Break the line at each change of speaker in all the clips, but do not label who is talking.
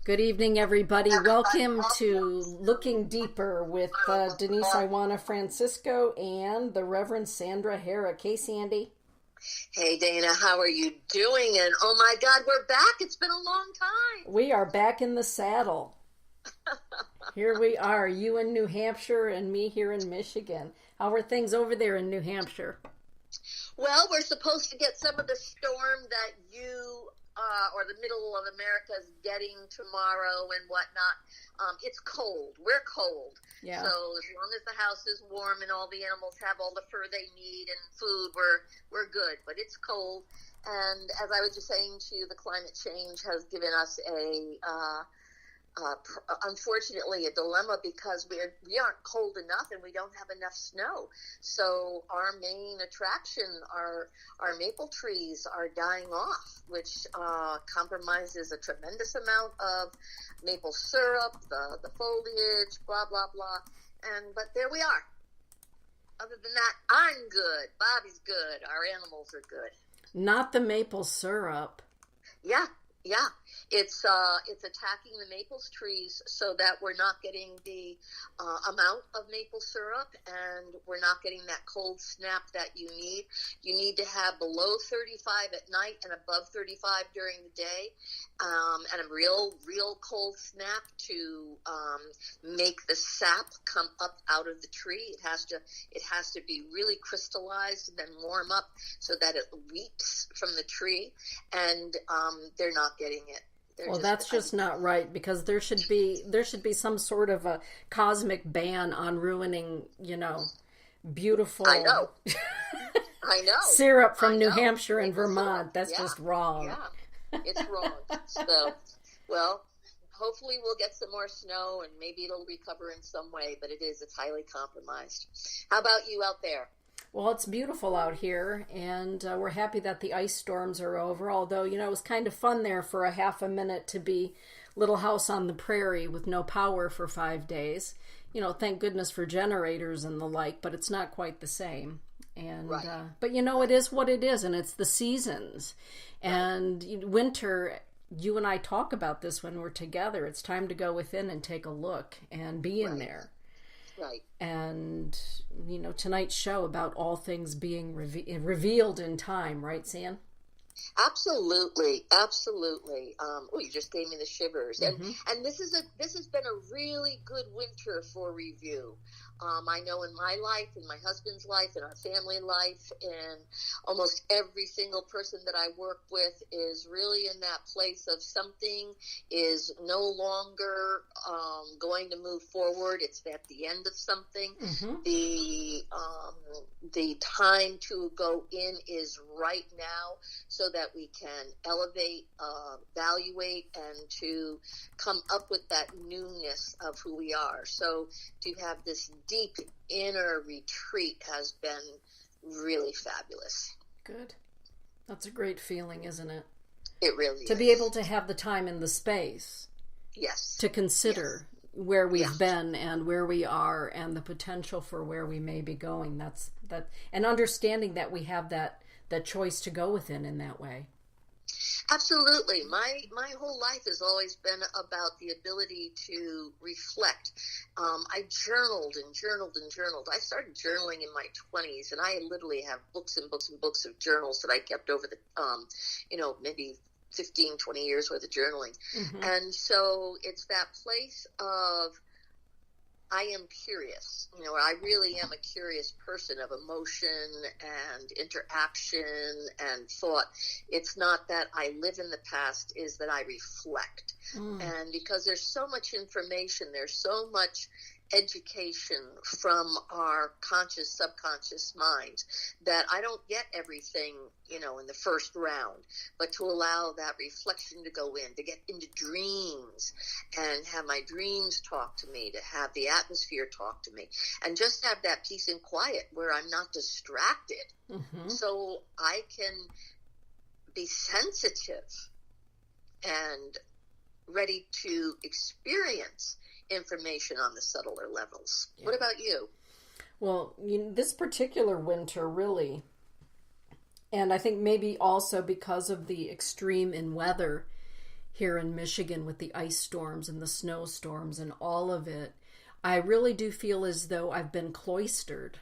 Good evening, everybody. Welcome to Looking Deeper with Denise Iwana Francisco and the Reverend Sandra Hara. Hey, Sandy.
Hey, Dana. How are you doing? And oh my God, we're back. It's been a long time.
We are back in the saddle. Here we are, you in New Hampshire and me here in Michigan. How are things over there in New Hampshire?
Well, we're supposed to get some of the storm that you or the middle of America is getting tomorrow and whatnot. It's cold. We're cold.
Yeah.
So as long as the house is warm and all the animals have all the fur they need and food, we're good. But it's cold. And as I was just saying to you, the climate change has given us unfortunately a dilemma because we aren't cold enough and we don't have enough snow. So our main attraction, our maple trees are dying off, which compromises a tremendous amount of maple syrup, the foliage, blah, blah, blah. But there we are. Other than that, I'm good. Bobby's good. Our animals are good.
Not the maple syrup.
Yeah. It's attacking the maple trees so that we're not getting the amount of maple syrup and we're not getting that cold snap that you need. You need to have below 35 at night and above 35 during the day, and a real cold snap to make the sap come up out of the tree. It has to be really crystallized and then warm up so that it leaps from the tree, and they're not getting it.
Well, that's just not right, because there should be some sort of a cosmic ban on ruining, beautiful
I know.
syrup from New Hampshire and Vermont. That's just wrong.
Yeah, it's wrong. So, well, hopefully we'll get some more snow and maybe it'll recover in some way, but it's highly compromised. How about you out there?
Well, it's beautiful out here, and we're happy that the ice storms are over, although, it was kind of fun there for a half a minute to be Little House on the Prairie with no power for 5 days. Thank goodness for generators and the like, but it's not quite the same. And
right.
But it is what it is, and it's the seasons. Right. And winter, you and I talk about this when we're together. It's time to go within and take a look and be in there.
Right.
And, tonight's show about all things being revealed in time, right, Sam?
Absolutely. You just gave me the shivers.
Mm-hmm.
And this has been a really good winter for review. I know in my life, in my husband's life, in our family life, and almost every single person that I work with is really in that place of something is no longer going to move forward. It's at the end of something.
Mm-hmm.
The time to go in is right now so that we can elevate, evaluate, and to come up with that newness of who we are. So to have this deep inner retreat has been really fabulous.
Good. That's a great feeling, isn't it?
It really is.
To be able to have the time and the space.
Yes.
To consider where we've been and where we are and the potential for where we may be going. And understanding that we have that choice to go within in that way.
Absolutely. My whole life has always been about the ability to reflect. I journaled. I started journaling in my 20s, and I literally have books and books and books of journals that I kept over the, maybe 15, 20 years worth of journaling.
Mm-hmm.
And so it's that place of I am curious. I really am a curious person of emotion and interaction and thought. It's not that I live in the past, is that I reflect. And because there's so much information, there's so much education from our conscious, subconscious minds that I don't get everything, in the first round, but to allow that reflection to go in, to get into dreams and have my dreams talk to me, to have the atmosphere talk to me, and just have that peace and quiet where I'm not distracted.
Mm-hmm.
So I can be sensitive and ready to experience information on the subtler levels. Yeah. What about you?
Well, this particular winter really, and I think maybe also because of the extreme in weather here in Michigan with the ice storms and the snowstorms and all of it, I really do feel as though I've been cloistered.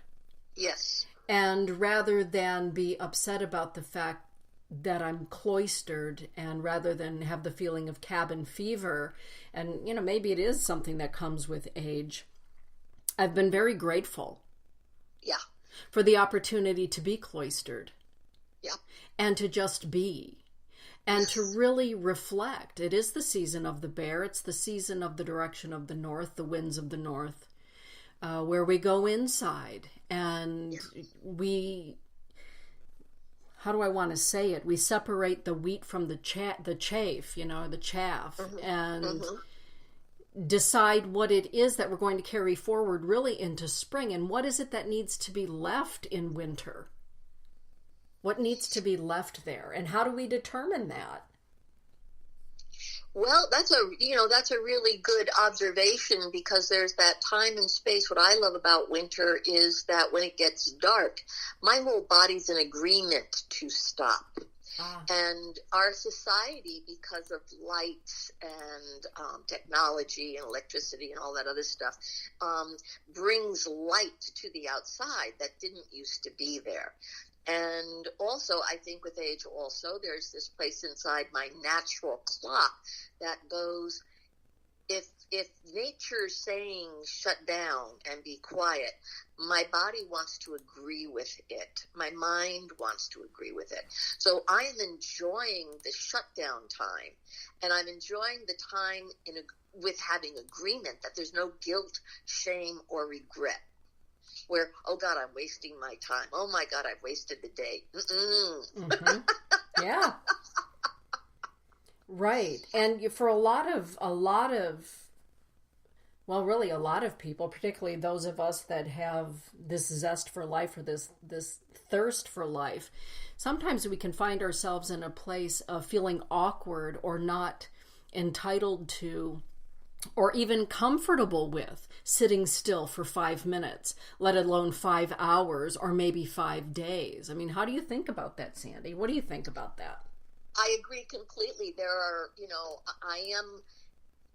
Yes.
And rather than be upset about the fact that I'm cloistered, and rather than have the feeling of cabin fever, and, maybe it is something that comes with age, I've been very grateful.
Yeah.
For the opportunity to be cloistered.
Yeah.
And to just be. And to really reflect. It is the season of the bear. It's the season of the direction of the north, the winds of the north, where we go inside and we, how do I want to say it? We separate the wheat from the chaff, the chaff, and decide what it is that we're going to carry forward really into spring, and what is it that needs to be left in winter. What needs to be left there, and how do we determine that?
Well, that's a really good observation, because there's that time and space. What I love about winter is that when it gets dark, my whole body's in agreement to stop. And our society, because of lights and technology and electricity and all that other stuff, brings light to the outside that didn't used to be there. And also, I think with age also, there's this place inside my natural clock that goes, if nature's saying shut down and be quiet, my body wants to agree with it. My mind wants to agree with it. So I am enjoying the shutdown time, and I'm enjoying the time with having agreement that there's no guilt, shame, or regret. Where, oh God, I'm wasting my time. Oh my God, I've wasted the day.
Mm-hmm. Yeah. Right. And for a lot of people, particularly those of us that have this zest for life, or this thirst for life, sometimes we can find ourselves in a place of feeling awkward or not entitled to, or even comfortable with, sitting still for 5 minutes, let alone 5 hours or maybe 5 days. I mean, how do you think about that, Sandy? What do you think about that?
I agree completely. There are,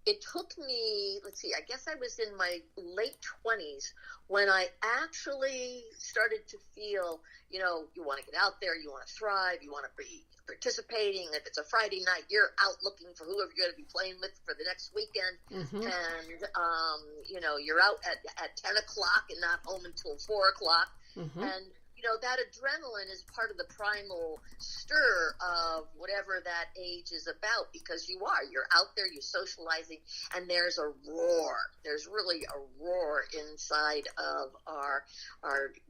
it took me, I guess I was in my late 20s when I actually started to feel, you want to get out there, you want to thrive, you want to be participating. If it's a Friday night, you're out looking for whoever you're going to be playing with for the next weekend. Mm-hmm. And, you're out at 10 o'clock and not home until 4 o'clock. Mm-hmm. And, that adrenaline is part of the primal stir of whatever that age is about, because you're out there, you're socializing, and there's a roar. There's really a roar inside of our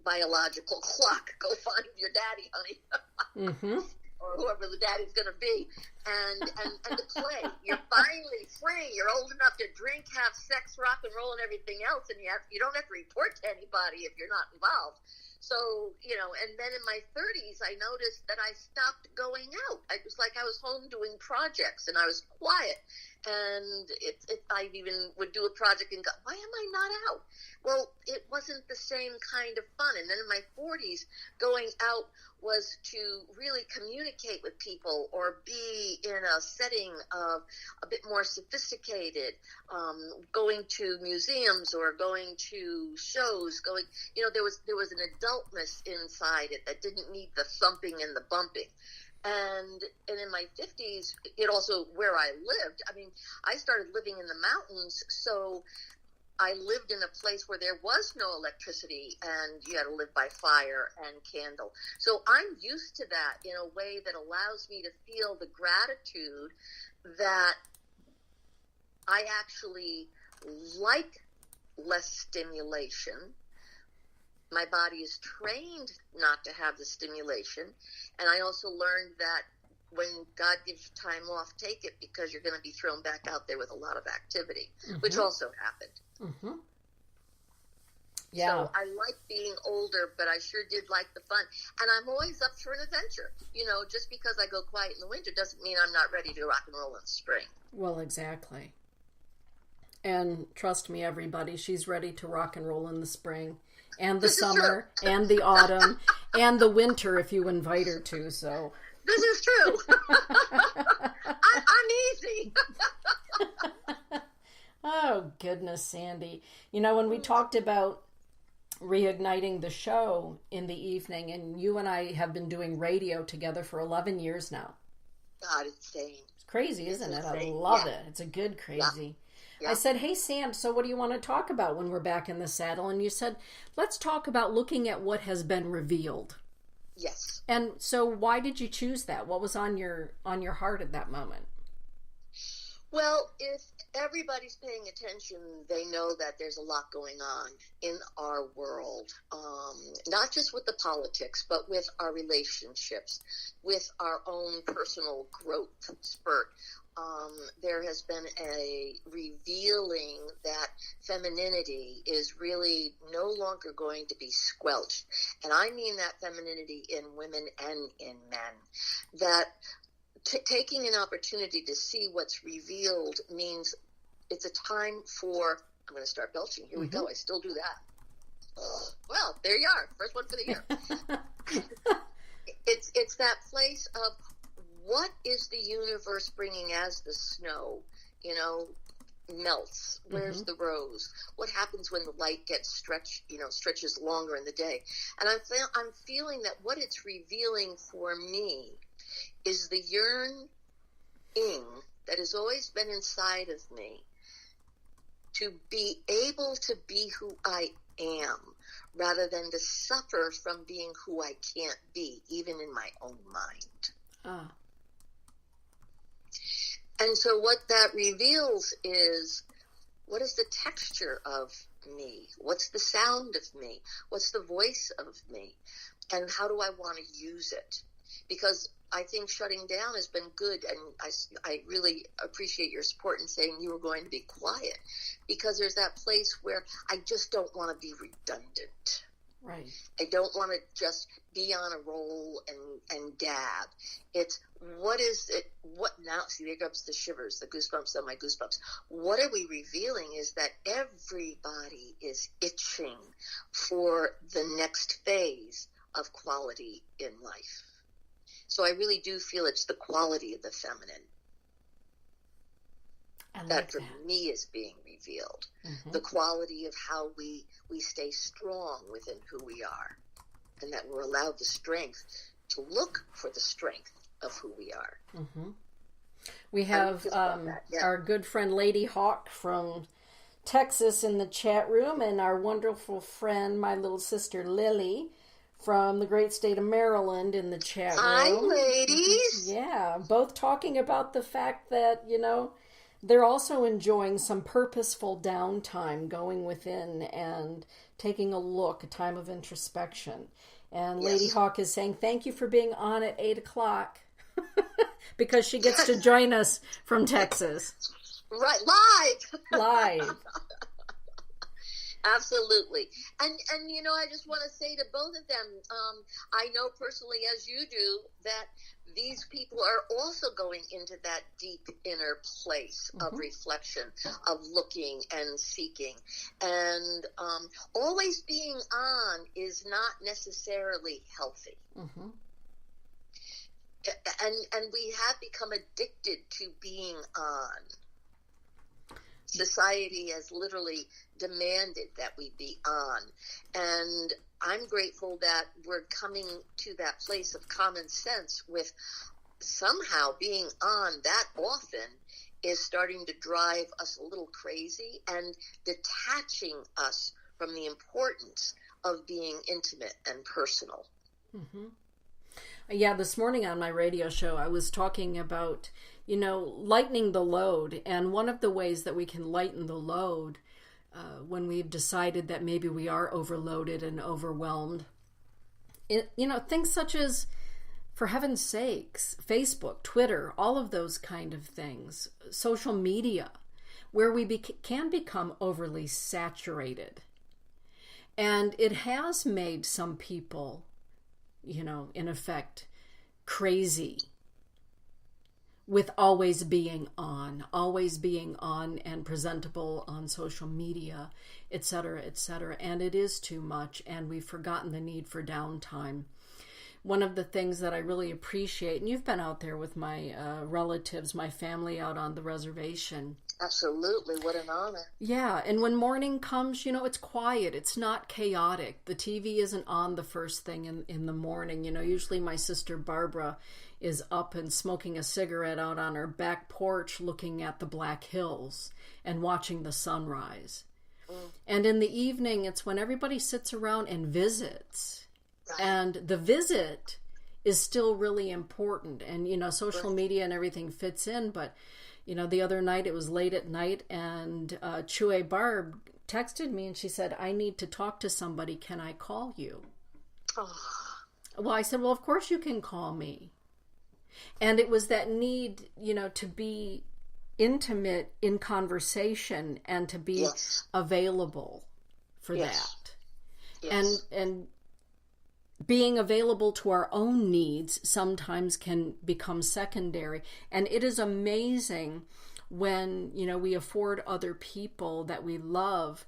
biological clock. Go find your daddy, honey. Mm-hmm. Or whoever the daddy's going to be, and to play. You're finally free. You're old enough to drink, have sex, rock and roll, and everything else, and you don't have to report to anybody if you're not involved. So, and then in my 30s, I noticed that I stopped going out. It was like I was home doing projects, and I was quiet. And I even would do a project and go, why am I not out? Well, it wasn't the same kind of fun. And then in my 40s, going out was to really communicate with people or be in a setting of a bit more sophisticated, going to museums or going to shows, there was an adultness inside it that didn't need the thumping and the bumping. And in my 50s, it also, where I lived, I started living in the mountains, so I lived in a place where there was no electricity and you had to live by fire and candle. So I'm used to that in a way that allows me to feel the gratitude that I actually like less stimulation. My body is trained not to have the stimulation. And I also learned that when God gives you time off, take it, because you're going to be thrown back out there with a lot of activity, mm-hmm. which also happened. Mm-hmm. Yeah. So I like being older, but I sure did like the fun. And I'm always up for an adventure. Just because I go quiet in the winter doesn't mean I'm not ready to rock and roll in the spring.
Well, exactly. And trust me, everybody, she's ready to rock and roll in the spring and the summer and the autumn and the winter if you invite her to. So
this is true. I'm easy.
Oh, goodness, Sandy. You know, when we talked about reigniting the show in the evening, and you and I have been doing radio together for 11 years now.
God, it's insane.
It's crazy, isn't it? I
insane.
love it. It's a good crazy.
Yeah.
I said, hey, Sam, so what do you want to talk about when we're back in the saddle? And you said, let's talk about looking at what has been revealed.
Yes.
And so why did you choose that? What was on your heart at that moment?
Well, if everybody's paying attention, they know that there's a lot going on in our world, not just with the politics, but with our relationships, with our own personal growth spurt. There has been a revealing that femininity is really no longer going to be squelched. And I mean that femininity in women and in men. That taking an opportunity to see what's revealed means it's a time for, I'm going to start belching. Here we go. I still do that. Well, there you are. First one for the year. It's that place of what is the universe bringing as the snow, melts? Where's the rose? What happens when the light gets stretches longer in the day? And I'm feeling that what it's revealing for me is the yearning that has always been inside of me to be able to be who I am rather than to suffer from being who I can't be, even in my own mind. And so what that reveals is, what is the texture of me? What's the sound of me? What's the voice of me? And how do I want to use it? Because I think shutting down has been good, and I really appreciate your support in saying you were going to be quiet, because there's that place where I just don't want to be redundant.
Right.
I don't want to just be on a roll and dab. It's what is it? What now? See, there comes the shivers, the goosebumps on my goosebumps. What are we revealing is that everybody is itching for the next phase of quality in life. So I really do feel it's the quality of the feminine that for me is being revealed. The quality of how we stay strong within who we are, and that we're allowed the strength to look for the strength of who we are.
We have our good friend Lady Hawk from Texas in the chat room, and our wonderful friend, my little sister Lily, from the great state of Maryland in the chat room.
Hi, ladies.
Yeah, both talking about the fact that, they're also enjoying some purposeful downtime, going within and taking a look, a time of introspection. And Lady Hawk is saying, thank you for being on at 8 o'clock, because she gets to join us from Texas.
Right,
Live.
Absolutely. And I just want to say to both of them, I know personally, as you do, that these people are also going into that deep inner place of reflection, of looking and seeking. And always being on is not necessarily healthy. And we have become addicted to being on. Society has literally demanded that we be on. And I'm grateful that we're coming to that place of common sense with somehow being on that often is starting to drive us a little crazy and detaching us from the importance of being intimate and personal.
Yeah, this morning on my radio show, I was talking about, lightening the load. And one of the ways that we can lighten the load when we've decided that maybe we are overloaded and overwhelmed, things such as, for heaven's sakes, Facebook, Twitter, all of those kind of things, social media, where we can become overly saturated. And it has made some people, in effect, crazy with always being on and presentable on social media, etc., etc. And it is too much, and we've forgotten the need for downtime. one of the things that I really appreciate, and you've been out there with my relatives, my family out on the reservation.
Absolutely. What an honor.
Yeah, and when morning comes, it's quiet. It's not chaotic. The TV isn't on the first thing in the morning. Usually my sister Barbara is up and smoking a cigarette out on her back porch looking at the Black Hills and watching the sunrise. And in the evening, it's when everybody sits around and visits. Right. And the visit is still really important. And, social media and everything fits in, but the other night, it was late at night, and Chue Barb texted me, and she said, I need to talk to somebody. Can I call you? Oh. Well, I said, well, of course you can call me. And it was that need, to be intimate in conversation and to be available for that. Yes. And being available to our own needs sometimes can become secondary. And it is amazing when, we afford other people that we love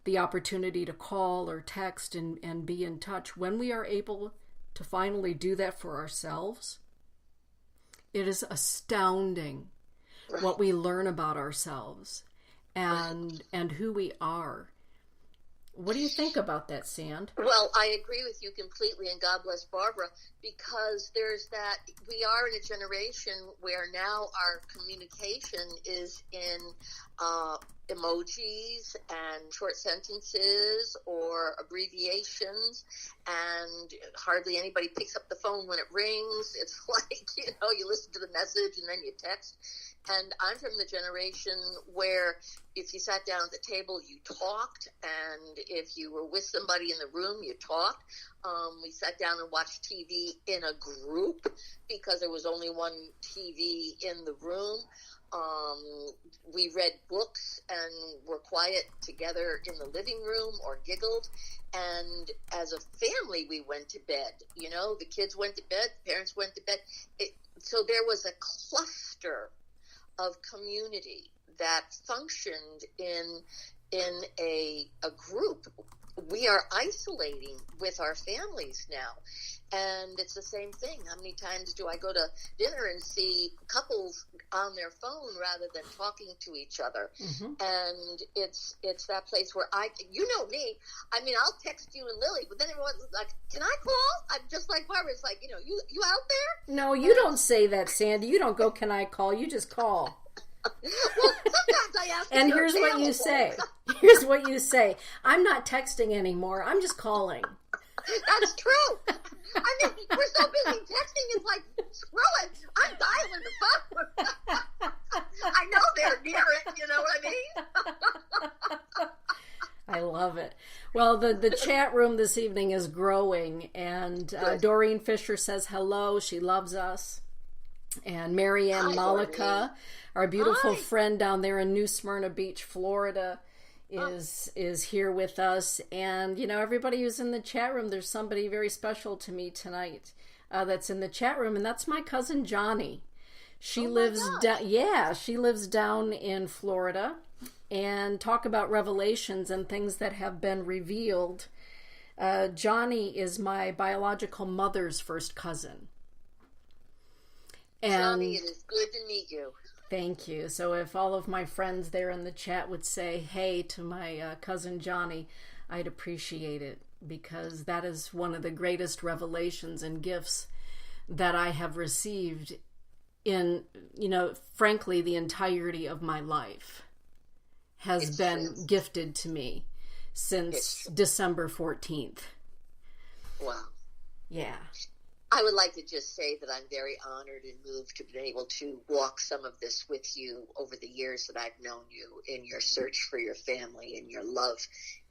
the opportunity to call or text and be in touch. When we are able to finally do that for ourselves, it is astounding what we learn about ourselves and who we are. What do you think about that, Sand?
Well, I agree with you completely, and God bless Barbara, because there's that, we are in a generation where now our communication is in emojis and short sentences or abbreviations, and hardly anybody picks up the phone when it rings. It's like, you listen to the message and then you text. And I'm from the generation where if you sat down at the table, you talked. And if you were with somebody in the room, you talked. We sat down and watched TV in a group because there was only one TV in the room. We read books and were quiet together in the living room or giggled. And as a family, we went to bed. The kids went to bed, the parents went to bed. So there was a cluster of community that functioned in a group. We are isolating with our families now. And it's the same thing. How many times do I go to dinner and see couples on their phone rather than talking to each other? Mm-hmm. And it's that place where me. I mean, I'll text you and Lily, but then everyone's like, "Can I call?" I'm just like Barbara. It's like, you out there?
No, you don't say that, Sandy. You don't go, "Can I call?" You just call.
Well, sometimes I ask.
And here's what you say. Here's what you say. I'm not texting anymore. I'm just calling.
That's true. I mean, we're so busy texting, it's like, screw it, I'm dialing the phone. I know they're near it, you know what I mean?
I love it. Well, the chat room this evening is growing, and Doreen Fisher says hello, she loves us. And Marianne Malika, our beautiful friend down there in New Smyrna Beach, Florida, is here with us. And everybody who's in the chat room, there's somebody very special to me tonight that's in the chat room, and that's my cousin Johnny. She lives she lives down in Florida. And talk about revelations and things that have been revealed. Johnny is my biological mother's first cousin.
And Johnny, it is good to meet you.
Thank you. So if all of my friends there in the chat would say hey to my cousin Johnny, I'd appreciate it, because that is one of the greatest revelations and gifts that I have received in, frankly, the entirety of my life has been gifted to me since December 14th.
Wow.
Yeah.
I would like to just say that I'm very honored and moved to be able to walk some of this with you over the years that I've known you, in your search for your family and your love,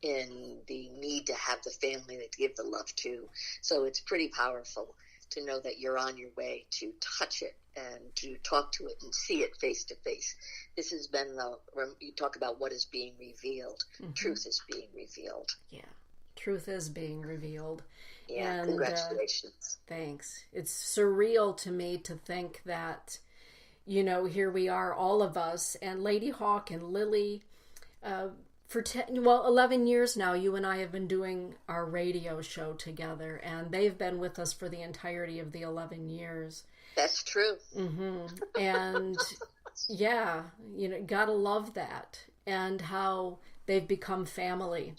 in the need to have the family to give the love to. So it's pretty powerful to know that you're on your way to touch it and to talk to it and see it face to face. This has been you talk about what is being revealed. Mm-hmm. Truth is being revealed.
Yeah, truth is being revealed.
Yeah, and, congratulations.
Thanks. It's surreal to me to think that, here we are, all of us, and Lady Hawk and Lily, For 11 years now, you and I have been doing our radio show together, and they've been with us for the entirety of the 11 years.
That's true.
And yeah, gotta love that. And how they've become family,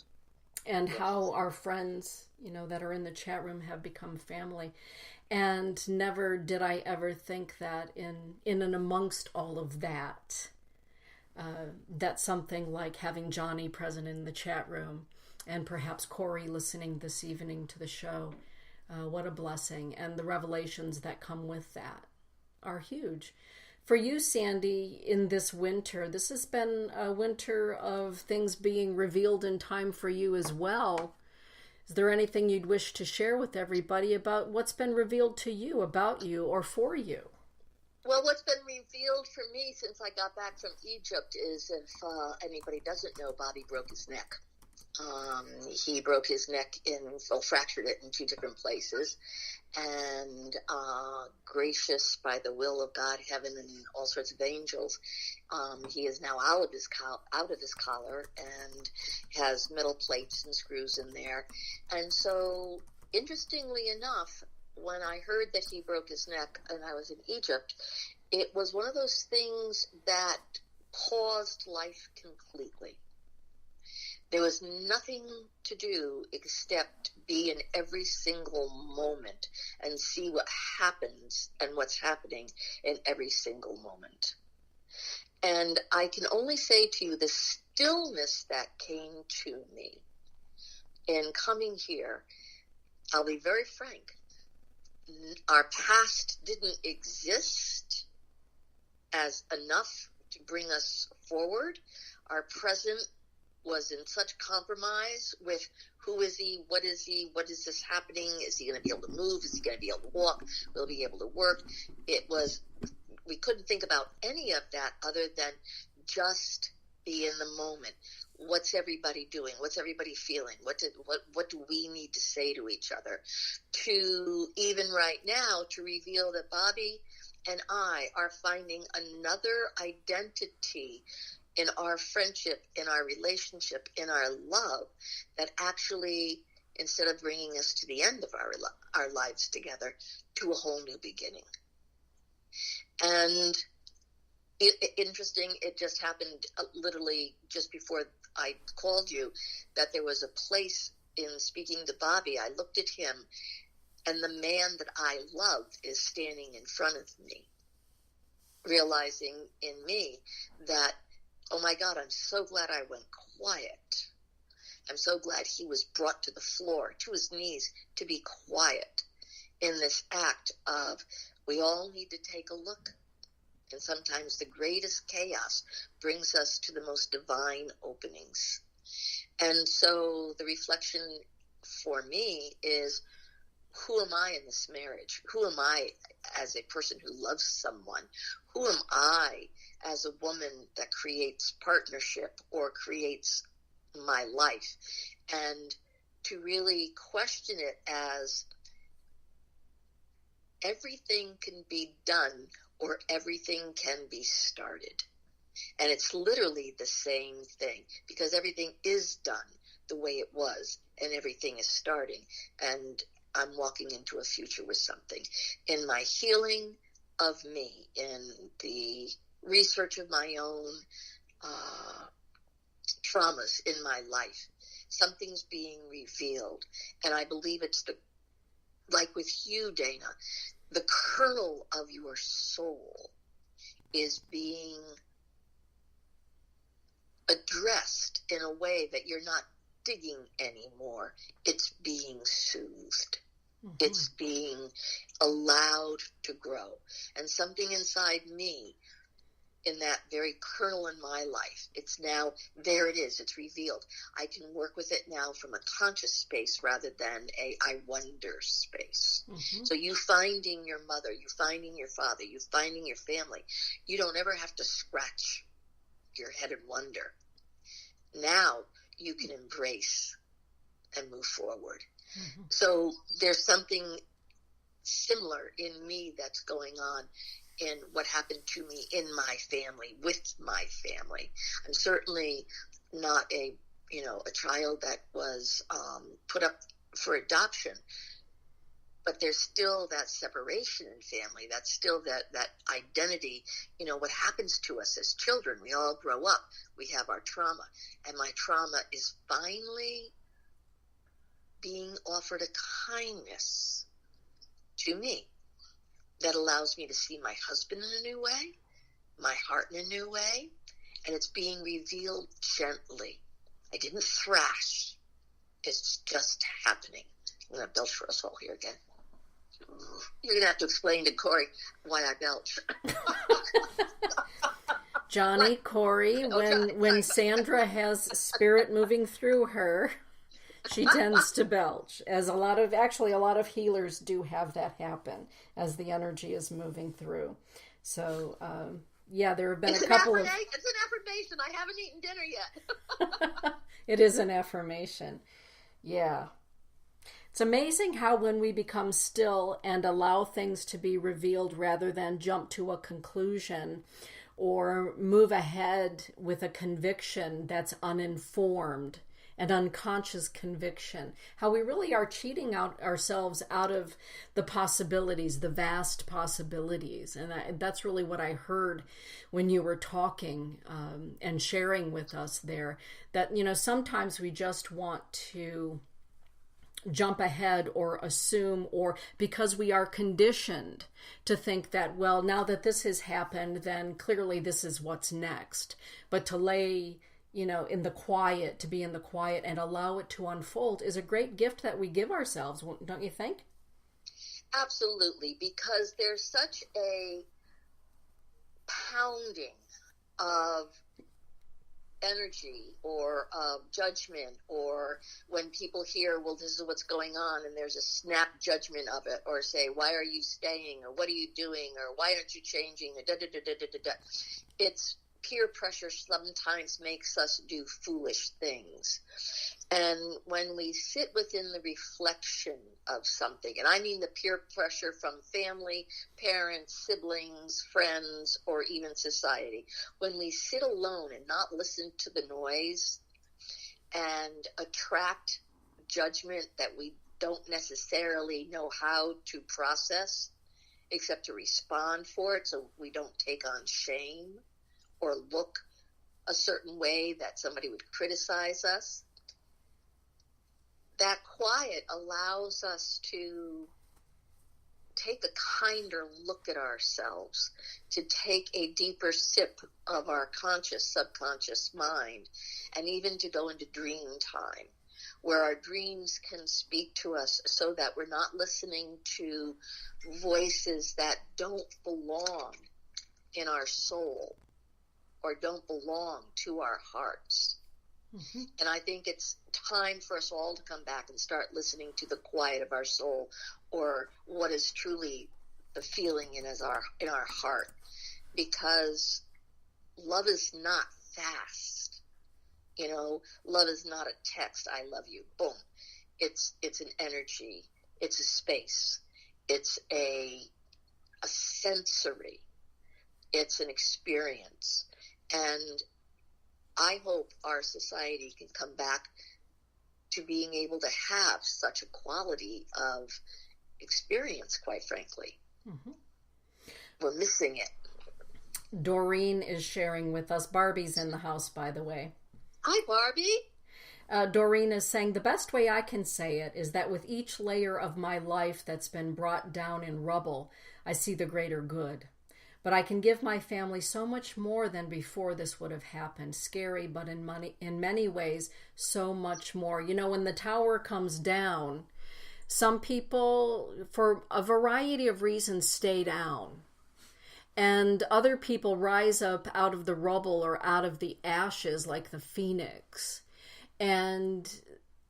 and how our friends, that are in the chat room have become family. And never did I ever think that in and amongst all of that, that something like having Johnny present in the chat room, and perhaps Corey listening this evening to the show, what a blessing. And the revelations that come with that are huge. For you, Sandy, in this winter, this has been a winter of things being revealed in time for you as well. Is there anything you'd wish to share with everybody about what's been revealed to you, about you, or for you?
Well, what's been revealed for me since I got back from Egypt is, if anybody doesn't know, Bobby broke his neck. He broke his neck fractured it in 2 different places, and gracious by the will of God, heaven, and all sorts of angels, he is now out of his collar and has metal plates and screws in there. And so, interestingly enough, when I heard that he broke his neck and I was in Egypt, it was one of those things that paused life completely. There was nothing to do except be in every single moment and see what happens and what's happening in every single moment. And I can only say to you, the stillness that came to me in coming here, I'll be very frank, our past didn't exist as enough to bring us forward. Our present was in such compromise with who is he, what is this happening, is he going to be able to move, is he going to be able to walk, will he be able to work. We couldn't think about any of that other than just be in the moment. What's everybody doing? What's everybody feeling? What do we need to say to each other? To even right now, to reveal that Bobby and I are finding another identity in our friendship, in our relationship, in our love, that actually, instead of bringing us to the end of our lives together, to a whole new beginning. And interesting, it just happened literally just before I called you, that there was a place in speaking to Bobby, I looked at him, and the man that I loved is standing in front of me, realizing in me that, oh my God, I'm so glad I went quiet. I'm so glad he was brought to the floor, to his knees, to be quiet in this act of, we all need to take a look. And sometimes the greatest chaos brings us to the most divine openings. And so the reflection for me is, who am I in this marriage? Who am I as a person who loves someone? Who am I as a woman that creates partnership or creates my life? And to really question it as, everything can be done or everything can be started. And it's literally the same thing, because everything is done the way it was and everything is starting. And I'm walking into a future with something. In my healing of me, in the research of my own traumas in my life, something's being revealed. And I believe it's like with you, Dana, the kernel of your soul is being addressed in a way that you're not digging anymore. It's being soothed. Mm-hmm. It's being allowed to grow. And something inside me, in that very kernel in my life, it's now, there it is, it's revealed. I can work with it now from a conscious space rather than a I wonder space. Mm-hmm. So you finding your mother, you finding your father, you finding your family, you don't ever have to scratch your head and wonder. Now you can embrace and move forward. Mm-hmm. So there's something similar in me that's going on in what happened to me in my family, with my family. I'm certainly not a child that was put up for adoption. But there's still that separation in family. That's still that identity. What happens to us as children, we all grow up. We have our trauma. And my trauma is finally being offered a kindness to me that allows me to see my husband in a new way, my heart in a new way, and it's being revealed gently. I didn't thrash. It's just happening. I'm going to belch for us all here again. You're going to have to explain to Corey why I belch.
Johnny, Corey, when Sandra has spirit moving through her, she tends to belch. As a lot of healers do have that happen as the energy is moving through. So, there have been a couple of...
It's an affirmation. I haven't eaten dinner yet.
It is an affirmation. Yeah. It's amazing how when we become still and allow things to be revealed rather than jump to a conclusion or move ahead with a conviction that's uninformed, an unconscious conviction, how we really are cheating ourselves out of the possibilities, the vast possibilities. And that's really what I heard when you were talking and sharing with us there, that, sometimes we just want to jump ahead or assume, or because we are conditioned to think that, well, now that this has happened, then clearly this is what's next. But to lay, in the quiet, to be in the quiet and allow it to unfold is a great gift that we give ourselves, don't you think?
Absolutely, because there's such a pounding of energy or judgment, or when people hear, well, this is what's going on, and there's a snap judgment of it, or say, why are you staying, or what are you doing, or why aren't you changing, or It's peer pressure sometimes makes us do foolish things. And when we sit within the reflection of something, and I mean the peer pressure from family, parents, siblings, friends, or even society, when we sit alone and not listen to the noise and attract judgment that we don't necessarily know how to process, except to respond for it so we don't take on shame or look a certain way that somebody would criticize us, that quiet allows us to take a kinder look at ourselves, to take a deeper sip of our conscious, subconscious mind, and even to go into dream time, where our dreams can speak to us so that we're not listening to voices that don't belong in our soul or don't belong to our hearts. Mm-hmm. And I think it's time for us all to come back and start listening to the quiet of our soul, or what is truly the feeling in our heart, because love is not fast. Love is not a text, I love you, boom. It's an energy, it's a space, it's a sensory, it's an experience. And I hope our society can come back to being able to have such a quality of experience, quite frankly. Mm-hmm. We're missing it.
Doreen is sharing with us. Barbie's in the house, by the way.
Hi, Barbie.
Doreen is saying, the best way I can say it is that with each layer of my life that's been brought down in rubble, I see the greater good. But I can give my family so much more than before this would have happened. Scary, but in many ways, so much more. When the tower comes down, some people, for a variety of reasons, stay down. And other people rise up out of the rubble or out of the ashes like the phoenix. And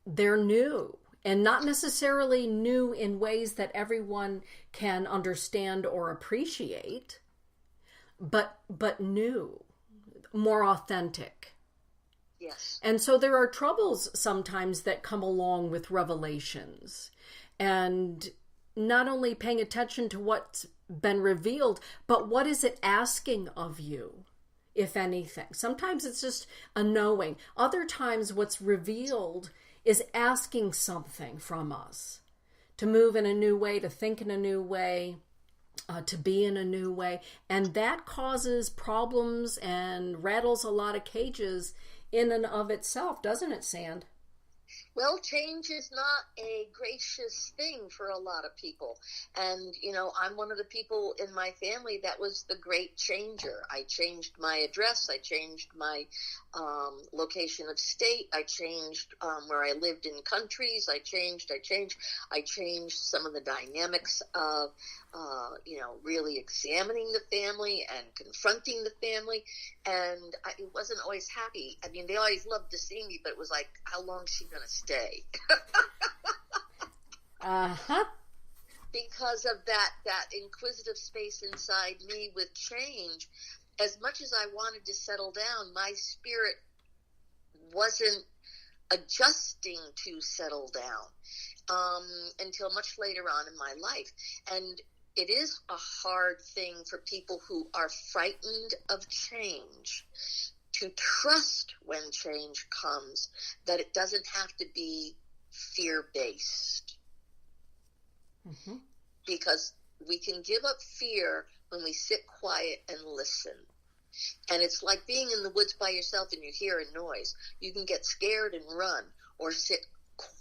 they're new. And not necessarily new in ways that everyone can understand or appreciate, but new, more authentic.
Yes.
And so there are troubles sometimes that come along with revelations, and not only paying attention to what's been revealed, but what is it asking of you? if anything. Sometimes it's just a knowing. Other times what's revealed is asking something from us to move in a new way, to think in a new way, to be in a new way. And that causes problems and rattles a lot of cages in and of itself, doesn't it, Sand?
Well, change is not a gracious thing for a lot of people. And, I'm one of the people in my family that was the great changer. I changed my address. I changed my location of state. I changed where I lived in countries. I changed some of the dynamics of, really examining the family and confronting the family. And I wasn't always happy. I mean, they always loved to see me, but it was like, how long is she going to stay?
Uh-huh.
Because of that inquisitive space inside me with change, as much as I wanted to settle down, my spirit wasn't adjusting to settle down until much later on in my life. And it is a hard thing for people who are frightened of change to trust when change comes, that it doesn't have to be fear-based.
Mm-hmm.
Because we can give up fear when we sit quiet and listen. And it's like being in the woods by yourself and you hear a noise. You can get scared and run, or sit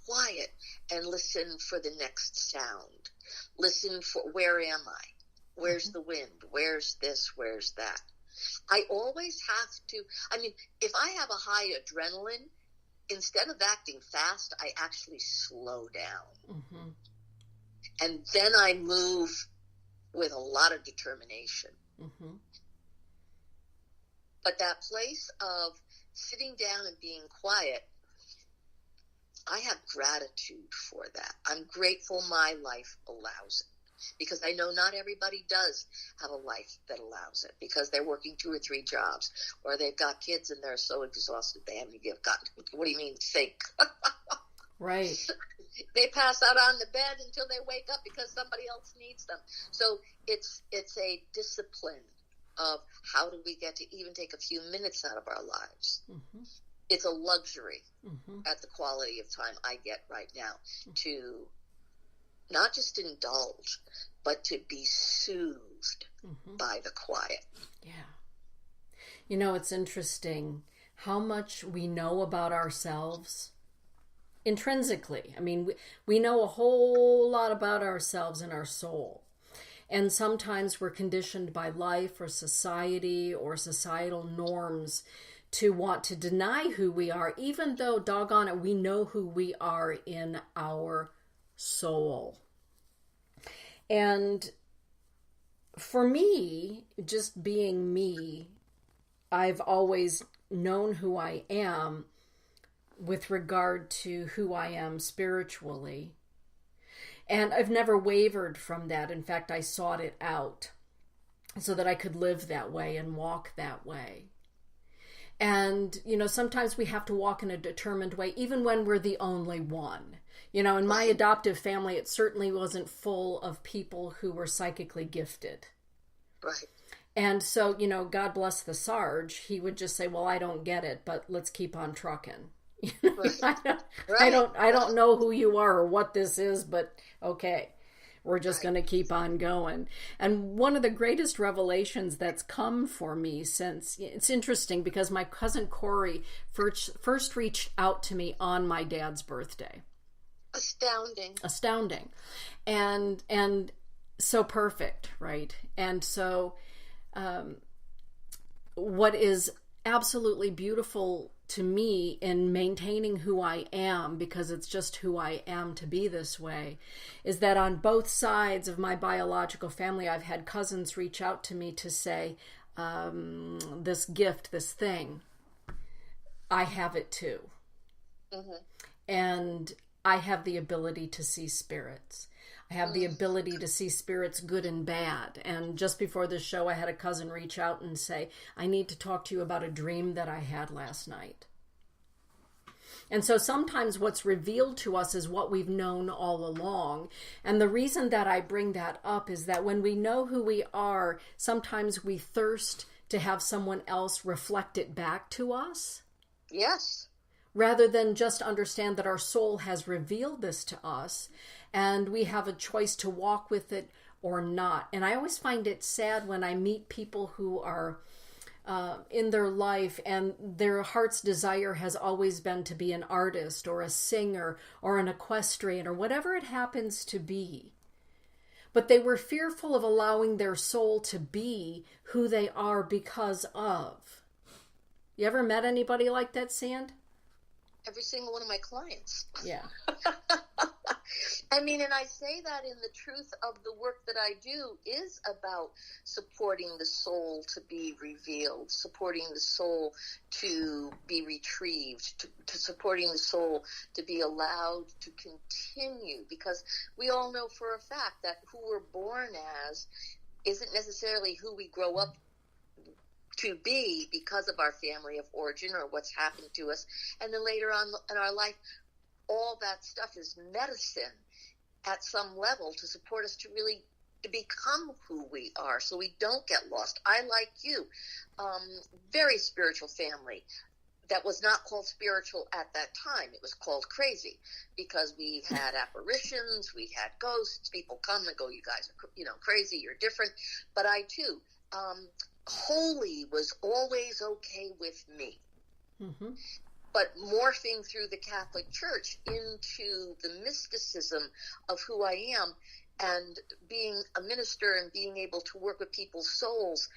quiet and listen for the next sound. Listen for, where am I? Where's the wind? Where's this? Where's that? I always have to, if I have a high adrenaline, instead of acting fast, I actually slow down.
Mm-hmm.
And then I move with a lot of determination.
Mm-hmm.
But that place of sitting down and being quiet, I have gratitude for that. I'm grateful my life allows it. Because I know not everybody does have a life that allows it, because they're working 2 or 3 jobs, or they've got kids and they're so exhausted they haven't what do you mean, think?
Right.
They pass out on the bed until they wake up because somebody else needs them. So it's a discipline of how do we get to even take a few minutes out of our lives. Mm-hmm. It's a luxury at the quality of time I get right now to not just indulge, but to be soothed by the quiet.
Yeah. It's interesting how much we know about ourselves intrinsically. We know a whole lot about ourselves and our soul. And sometimes we're conditioned by life or society or societal norms to want to deny who we are, even though, doggone it, we know who we are in our soul. And for me, just being me, I've always known who I am with regard to who I am spiritually. And I've never wavered from that. In fact, I sought it out so that I could live that way and walk that way. And, sometimes we have to walk in a determined way, even when we're the only one. In my adoptive family, it certainly wasn't full of people who were psychically gifted.
Right.
And so, God bless the Sarge, he would just say, well, I don't get it, but let's keep on trucking.
Right.
I don't know who you are or what this is, but okay, we're just going to keep on going. And one of the greatest revelations that's come for me since, it's interesting because my cousin Corey first reached out to me on my dad's birthday. Astounding. And so perfect, right? And so what is absolutely beautiful to me in maintaining who I am, because it's just who I am to be this way, is that on both sides of my biological family, I've had cousins reach out to me to say, this gift, this thing, I have it too. Mm-hmm. And I have the ability to see spirits. I have the ability to see spirits good and bad. And just before this show, I had a cousin reach out and say, I need to talk to you about a dream that I had last night. And so sometimes what's revealed to us is what we've known all along. And the reason that I bring that up is that when we know who we are, sometimes we thirst to have someone else reflect it back to us.
Yes.
Rather than just understand that our soul has revealed this to us and we have a choice to walk with it or not. And I always find it sad when I meet people who are in their life and their heart's desire has always been to be an artist or a singer or an equestrian or whatever it happens to be. But they were fearful of allowing their soul to be who they are because of. You ever met anybody like that, Sand?
Every single one of my clients.
Yeah.
I mean, and I say that in the truth of the work that I do is about supporting the soul to be revealed, supporting the soul to be retrieved, to supporting the soul to be allowed to continue. Because we all know for a fact that who we're born as isn't necessarily who we grow up to be because of our family of origin or what's happened to us. And then later on in our life, all that stuff is medicine at some level to support us to really to become who we are so we don't get lost. I, like you, very spiritual family that was not called spiritual at that time. It was called crazy because we had apparitions, we had ghosts, people come and go, you guys are crazy, you're different. But I too, holy was always okay with me. Mm-hmm. But morphing through the Catholic Church into the mysticism of who I am and being a minister and being able to work with people's souls,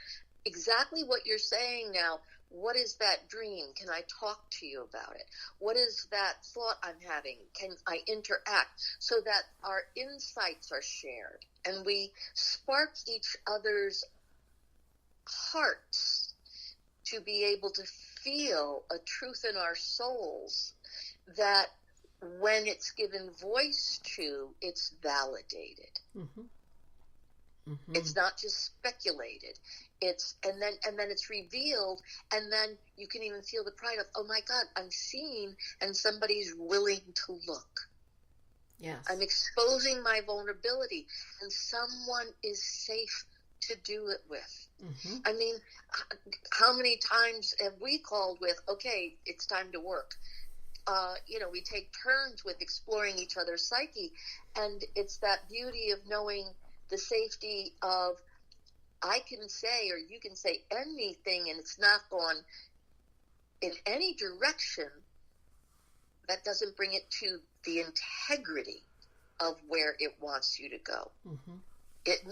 exactly what you're saying now. What is that dream? Can I talk to you about it? What is that thought I'm having? Can I interact so that our insights are shared and we spark each other's hearts to be able to feel a truth in our souls that when it's given voice to, it's validated. Mm-hmm. Mm-hmm. It's not just speculated. And then it's revealed, and then you can even feel the pride of, oh my God, I'm seen, and somebody's willing to look. Yes. I'm exposing my vulnerability, and someone is safe to do it with. Mm-hmm. I mean, how many times have we called with, okay, it's time to work? We take turns with exploring each other's psyche, and it's that beauty of knowing the safety of, I can say, or you can say anything, and it's not gone in any direction that doesn't bring it to the integrity of where it wants you to go. Mm-hmm.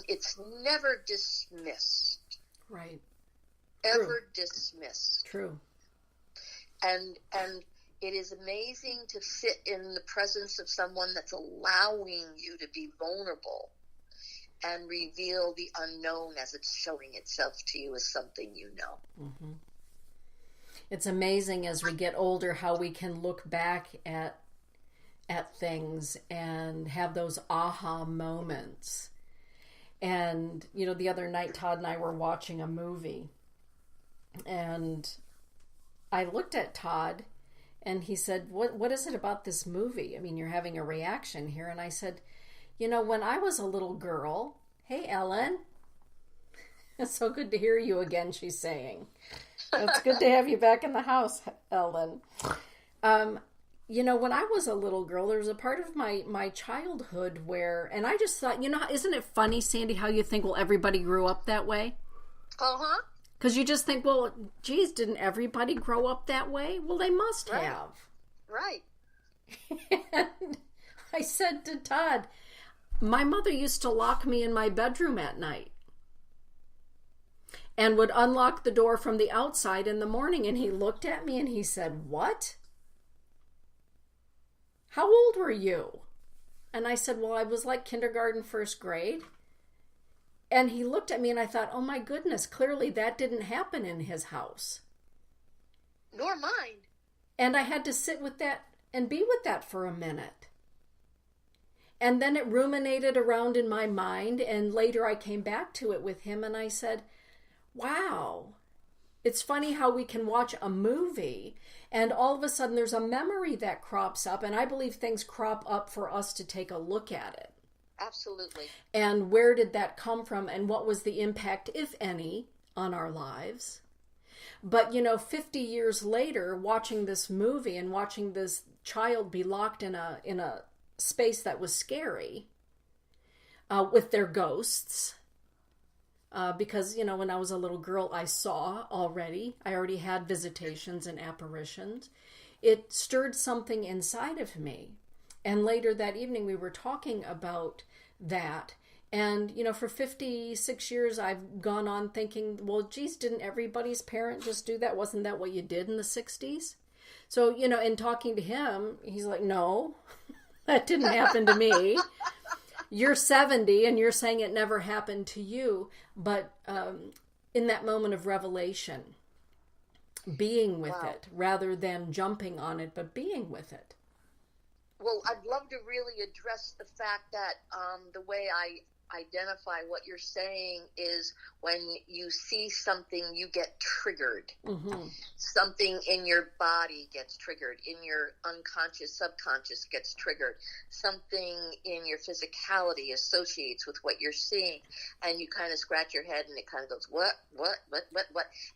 It's never dismissed. Right. Ever True. Dismissed.
True.
And it is amazing to sit in the presence of someone that's allowing you to be vulnerable and reveal the unknown as it's showing itself to you as something you know.
Mm-hmm. It's amazing as we get older how we can look back at things and have those aha moments. And, the other night, Todd and I were watching a movie, and I looked at Todd, and he said, what is it about this movie? I mean, you're having a reaction here. And I said, when I was a little girl, hey, Ellen, it's so good to hear you again, she's saying. It's good to have you back in the house, Ellen. When I was a little girl, there was a part of my childhood where, and I just thought, isn't it funny, Sandy, how you think, well, everybody grew up that way?
Uh-huh.
Because you just think, well, geez, didn't everybody grow up that way? Well, they must have.
Right.
And I said to Todd, my mother used to lock me in my bedroom at night and would unlock the door from the outside in the morning. And he looked at me and he said, what? How old were you? And I said, well, I was like kindergarten, first grade. And he looked at me and I thought, oh my goodness, clearly that didn't happen in his house.
Nor mine.
And I had to sit with that and be with that for a minute. And then it ruminated around in my mind, and later I came back to it with him and I said, wow, it's funny how we can watch a movie and all of a sudden there's a memory that crops up, and I believe things crop up for us to take a look at it.
Absolutely.
And where did that come from, and what was the impact, if any, on our lives. But, 50 years later, watching this movie and watching this child be locked in a space that was scary with their ghosts, because, when I was a little girl, I already had visitations and apparitions. It stirred something inside of me. And later that evening, we were talking about that. And, for 56 years, I've gone on thinking, well, geez, didn't everybody's parent just do that? Wasn't that what you did in the 60s? So, in talking to him, he's like, no, that didn't happen to me. You're 70 and you're saying it never happened to you. But in that moment of revelation, being with it rather than jumping on it, but being with it.
Well, I'd love to really address the fact that the way I identify what you're saying is when you see something, you get triggered. Mm-hmm. Something in your body gets triggered. In your unconscious, subconscious gets triggered. Something in your physicality associates with what you're seeing. And you kind of scratch your head and it kind of goes, what?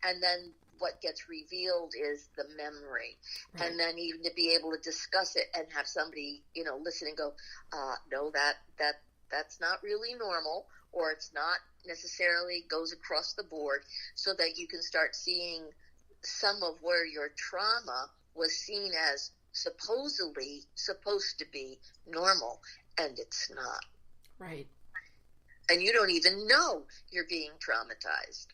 And then what gets revealed is the memory. Right. And then even to be able to discuss it and have somebody, listen and go, no, that's not really normal, or it's not necessarily goes across the board, so that you can start seeing some of where your trauma was seen as supposedly supposed to be normal, and it's not.
Right.
And you don't even know you're being traumatized.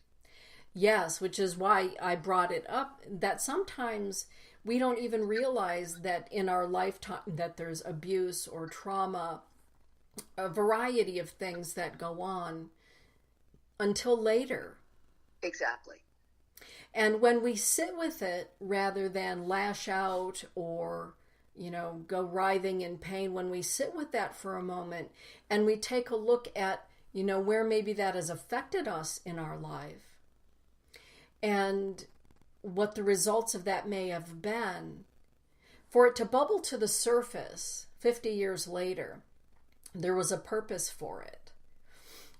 Yes, which is why I brought it up, that sometimes we don't even realize that in our lifetime that there's abuse or trauma, a variety of things that go on until later.
Exactly.
And when we sit with it rather than lash out or, go writhing in pain, when we sit with that for a moment and we take a look at, where maybe that has affected us in our life and what the results of that may have been, for it to bubble to the surface 50 years later, there was a purpose for it.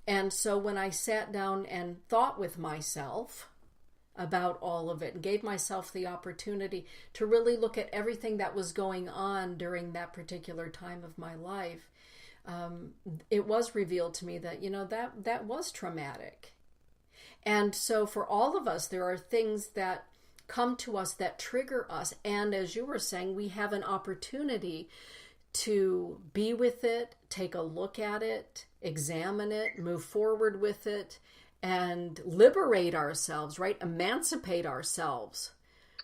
And so when I sat down and thought with myself about all of it and gave myself the opportunity to really look at everything that was going on during that particular time of my life, it was revealed to me that, that was traumatic. And so for all of us, there are things that come to us that trigger us. And as you were saying, we have an opportunity to be with it, take a look at it, examine it, move forward with it, and liberate ourselves, right? Emancipate ourselves.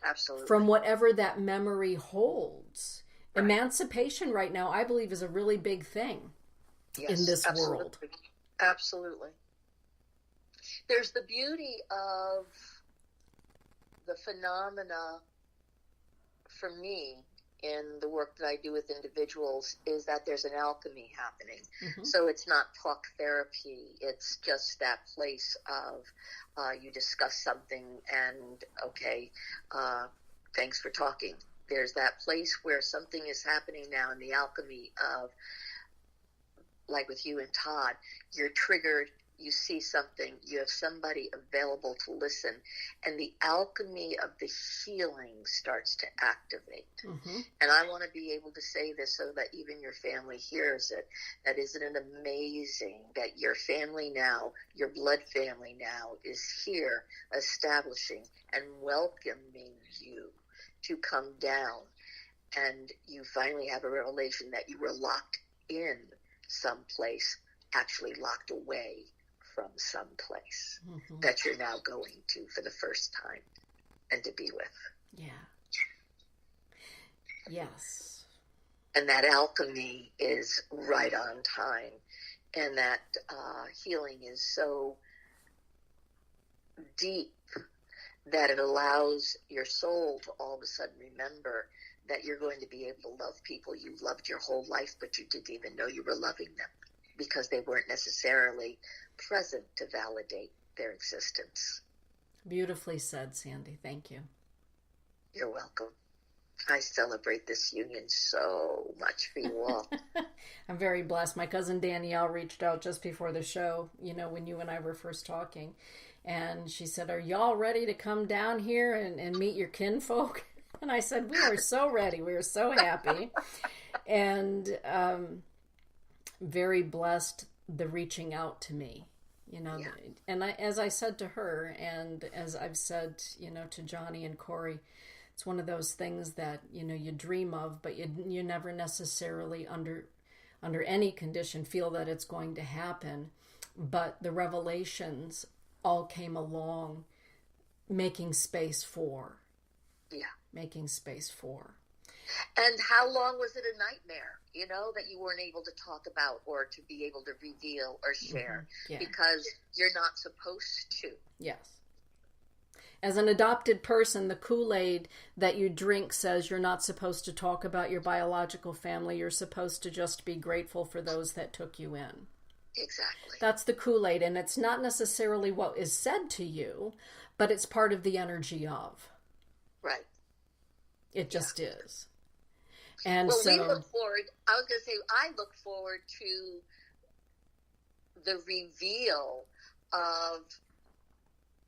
Absolutely.
From whatever that memory holds. Right. Emancipation right now, I believe, is a really big thing in this world.
Absolutely. There's the beauty of the phenomena for me in the work that I do with individuals is that there's an alchemy happening. Mm-hmm. So it's not talk therapy. It's just that place of you discuss something and, okay, thanks for talking. There's that place where something is happening now in the alchemy of, like with you and Todd, you're triggered. You see something, you have somebody available to listen, and the alchemy of the healing starts to activate. Mm-hmm. And I want to be able to say this so that even your family hears it. That isn't it amazing that your family now, your blood family now, is here establishing and welcoming you to come down, and you finally have a revelation that you were locked in someplace, actually locked away from some place that you're now going to for the first time and to be with.
Yeah. Yes.
And that alchemy is right on time. And that healing is so deep that it allows your soul to all of a sudden remember that you're going to be able to love people you loved your whole life, but you didn't even know you were loving them because they weren't necessarily present to validate their existence.
Beautifully said, Sandy. Thank you.
You're welcome. I celebrate this union so much for you all.
I'm very blessed. My cousin Danielle reached out just before the show, when you and I were first talking. And she said, "Are y'all ready to come down here and meet your kinfolk?" And I said, "We are so ready. We are so happy." And very blessed the reaching out to me,
Yeah.
and as I said to her, and as I've said, to Johnny and Corey, it's one of those things that, you dream of, but you never necessarily under any condition feel that it's going to happen. But the revelations all came along making space for.
Yeah.
Making space for.
And how long was it a nightmare, that you weren't able to talk about or to be able to reveal or share?
Yeah.
Because you're not supposed to.
Yes. As an adopted person, the Kool-Aid that you drink says you're not supposed to talk about your biological family. You're supposed to just be grateful for those that took you in.
Exactly.
That's the Kool-Aid, and it's not necessarily what is said to you, but it's part of the energy of.
Right.
It just is. And
well,
so
we look forward. I was going to say, I look forward to the reveal of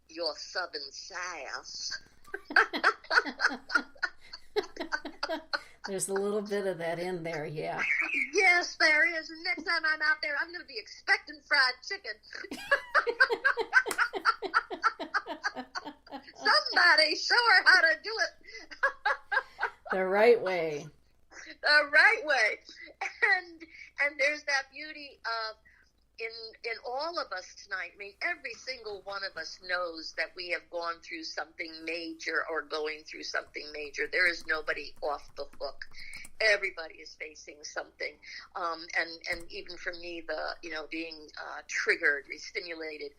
your southern sass.
There's a little bit of that in there, yeah.
Yes, there is. And next time I'm out there, I'm going to be expecting fried chicken. Somebody show her how to do it.
The right way.
The right way. And there's that beauty of in all of us tonight. I mean, every single one of us knows that we have gone through something major or going through something major. There is nobody off the hook. Everybody is facing something. And even for me, being triggered, re-stimulated,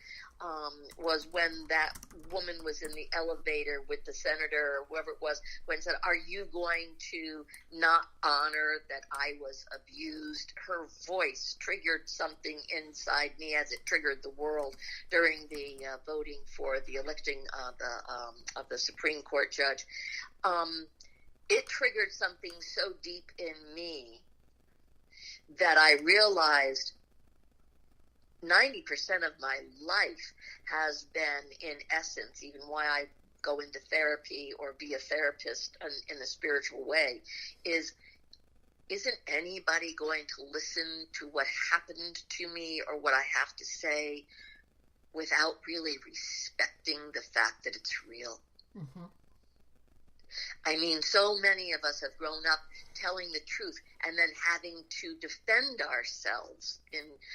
was when that woman was in the elevator with the senator or whoever it was, when it said, "Are you going to not honor that I was abused?" Her voice triggered something inside me, as it triggered the world during the voting for the electing of the Supreme Court judge. It triggered something so deep in me that I realized 90% of my life has been, in essence, even why I go into therapy or be a therapist in a spiritual way, isn't anybody going to listen to what happened to me or what I have to say without really respecting the fact that it's real?
Mm-hmm.
I mean, so many of us have grown up telling the truth and then having to defend ourselves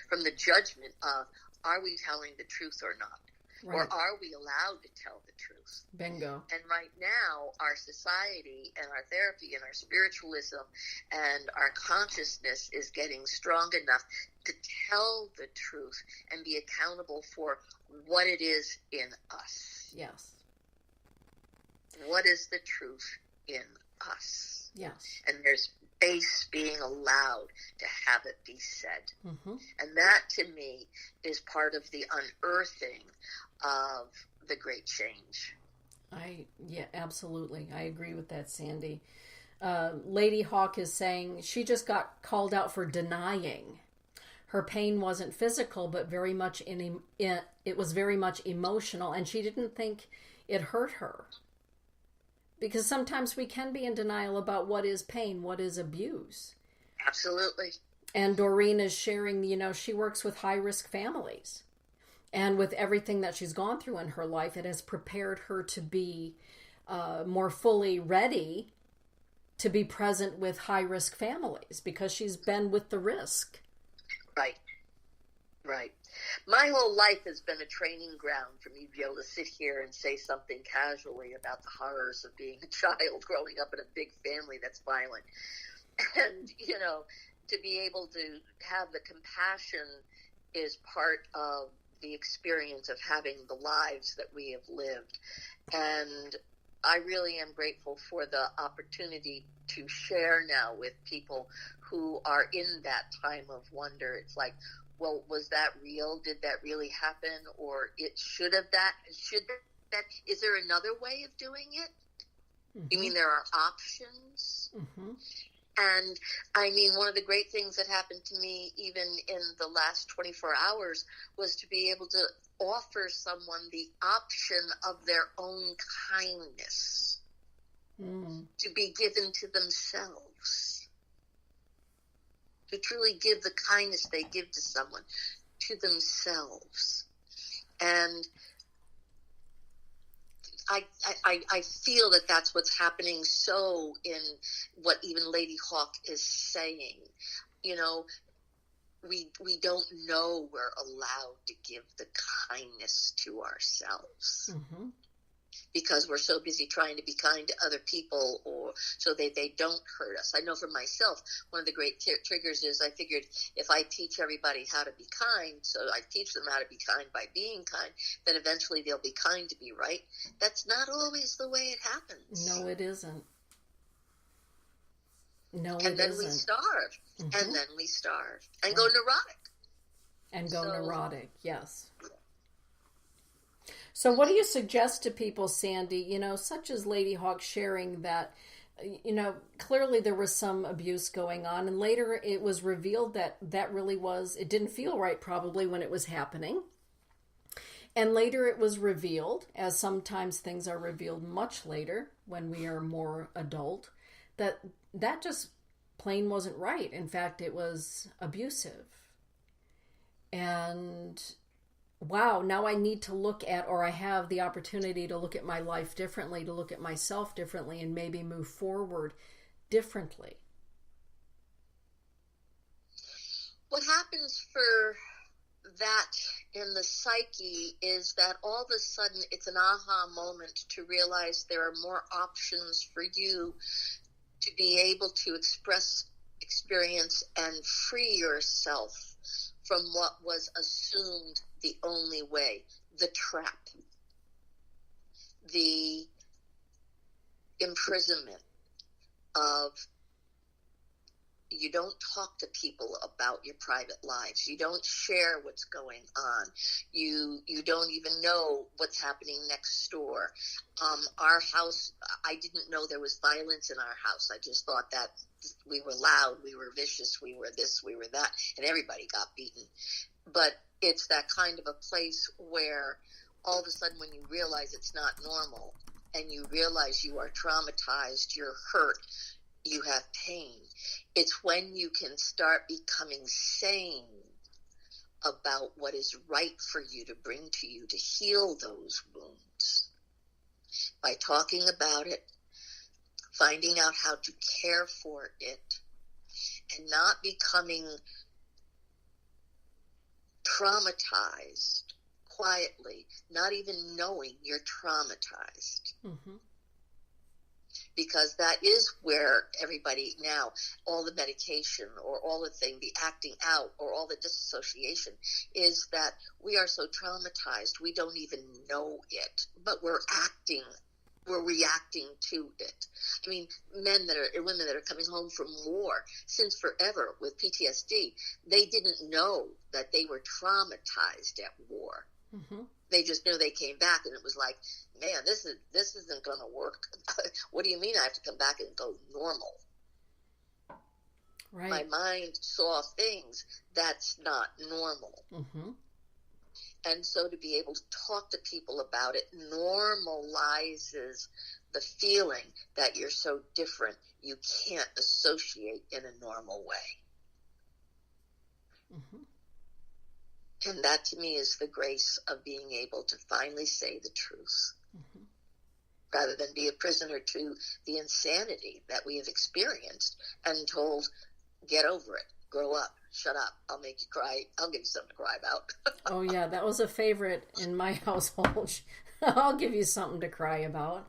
from the judgment of, are we telling the truth or not? Right. Or are we allowed to tell the truth?
Bingo.
And right now, our society and our therapy and our spiritualism and our consciousness is getting strong enough to tell the truth and be accountable for what it is in us.
Yes.
What is the truth in us?
Yes.
And there's space being allowed to have it be said.
Mm-hmm.
And that, to me, is part of the unearthing of the great change.
Yeah, absolutely. I agree with that, Sandy. Lady Hawk is saying she just got called out for denying. Her pain wasn't physical, but very much it was very much emotional, and she didn't think it hurt her. Because sometimes we can be in denial about what is pain, what is abuse.
Absolutely.
And Doreen is sharing, she works with high-risk families. And with everything that she's gone through in her life, it has prepared her to be more fully ready to be present with high-risk families because she's been with the risk.
Right. Right. My whole life has been a training ground for me to be able to sit here and say something casually about the horrors of being a child growing up in a big family that's violent. And, to be able to have the compassion is part of the experience of having the lives that we have lived. And I really am grateful for the opportunity to share now with people who are in that time of wonder. It's like, well, was that real? Did that really happen? Or should that, is there another way of doing it? Mm-hmm. You mean there are options?
Mm-hmm.
And I mean, one of the great things that happened to me even in the last 24 hours was to be able to offer someone the option of their own kindness to be given to themselves, to truly give the kindness they give to someone to themselves. And I feel that that's what's happening so in what even Lady Hawk is saying. You know, we don't know we're allowed to give the kindness to ourselves because we're so busy trying to be kind to other people, or so they don't hurt us. I know for myself, one of the great triggers is I figured if I teach everybody how to be kind, so I teach them how to be kind by being kind, then eventually they'll be kind to me, right? That's not always the way it happens.
No, it isn't. No,
and then we starve, and then we starve, and go neurotic.
And go neurotic, yes. So what do you suggest to people, Sandy, you know, such as Lady Hawk sharing that, you know, clearly there was some abuse going on, and later it was revealed that that really was, it didn't feel right probably when it was happening. And later it was revealed, as sometimes things are revealed much later when we are more adult, that just plain wasn't right. In fact, it was abusive. And wow, now I need to look at, or I have the opportunity to look at my life differently, to look at myself differently, and maybe move forward differently.
What happens for that in the psyche is that all of a sudden it's an aha moment to realize there are more options for you to be able to express, experience, and free yourself from what was assumed the only way, the trap, the imprisonment of you don't talk to people about your private lives. You don't share what's going on. You don't even know what's happening next door. Our house, I didn't know there was violence in our house. I just thought that we were loud, we were vicious, we were this, we were that, and everybody got beaten. But it's that kind of a place where all of a sudden when you realize it's not normal and you realize you are traumatized, you're hurt, you have pain, it's when you can start becoming sane about what is right for you to bring to you to heal those wounds. By talking about it, finding out how to care for it, and not becoming traumatized quietly, not even knowing you're traumatized. Because that is where everybody now, all the medication or all the thing, the acting out or all the disassociation is that we are so traumatized we don't even know it, but we're reacting to it. I mean, women that are coming home from war since forever with PTSD, they didn't know that they were traumatized at war. They just knew they came back and it was like, man, this isn't going to work. What do you mean I have to come back and go normal? Right. My mind saw things that's not normal. And so to be able to talk to people about it normalizes the feeling that you're so different you can't associate in a normal way. And that to me is the grace of being able to finally say the truth rather than be a prisoner to the insanity that we have experienced and told, get over it, grow up, shut up, I'll make you cry, I'll give you something to cry about.
Oh yeah, that was a favorite in my household. I'll give you something to cry about.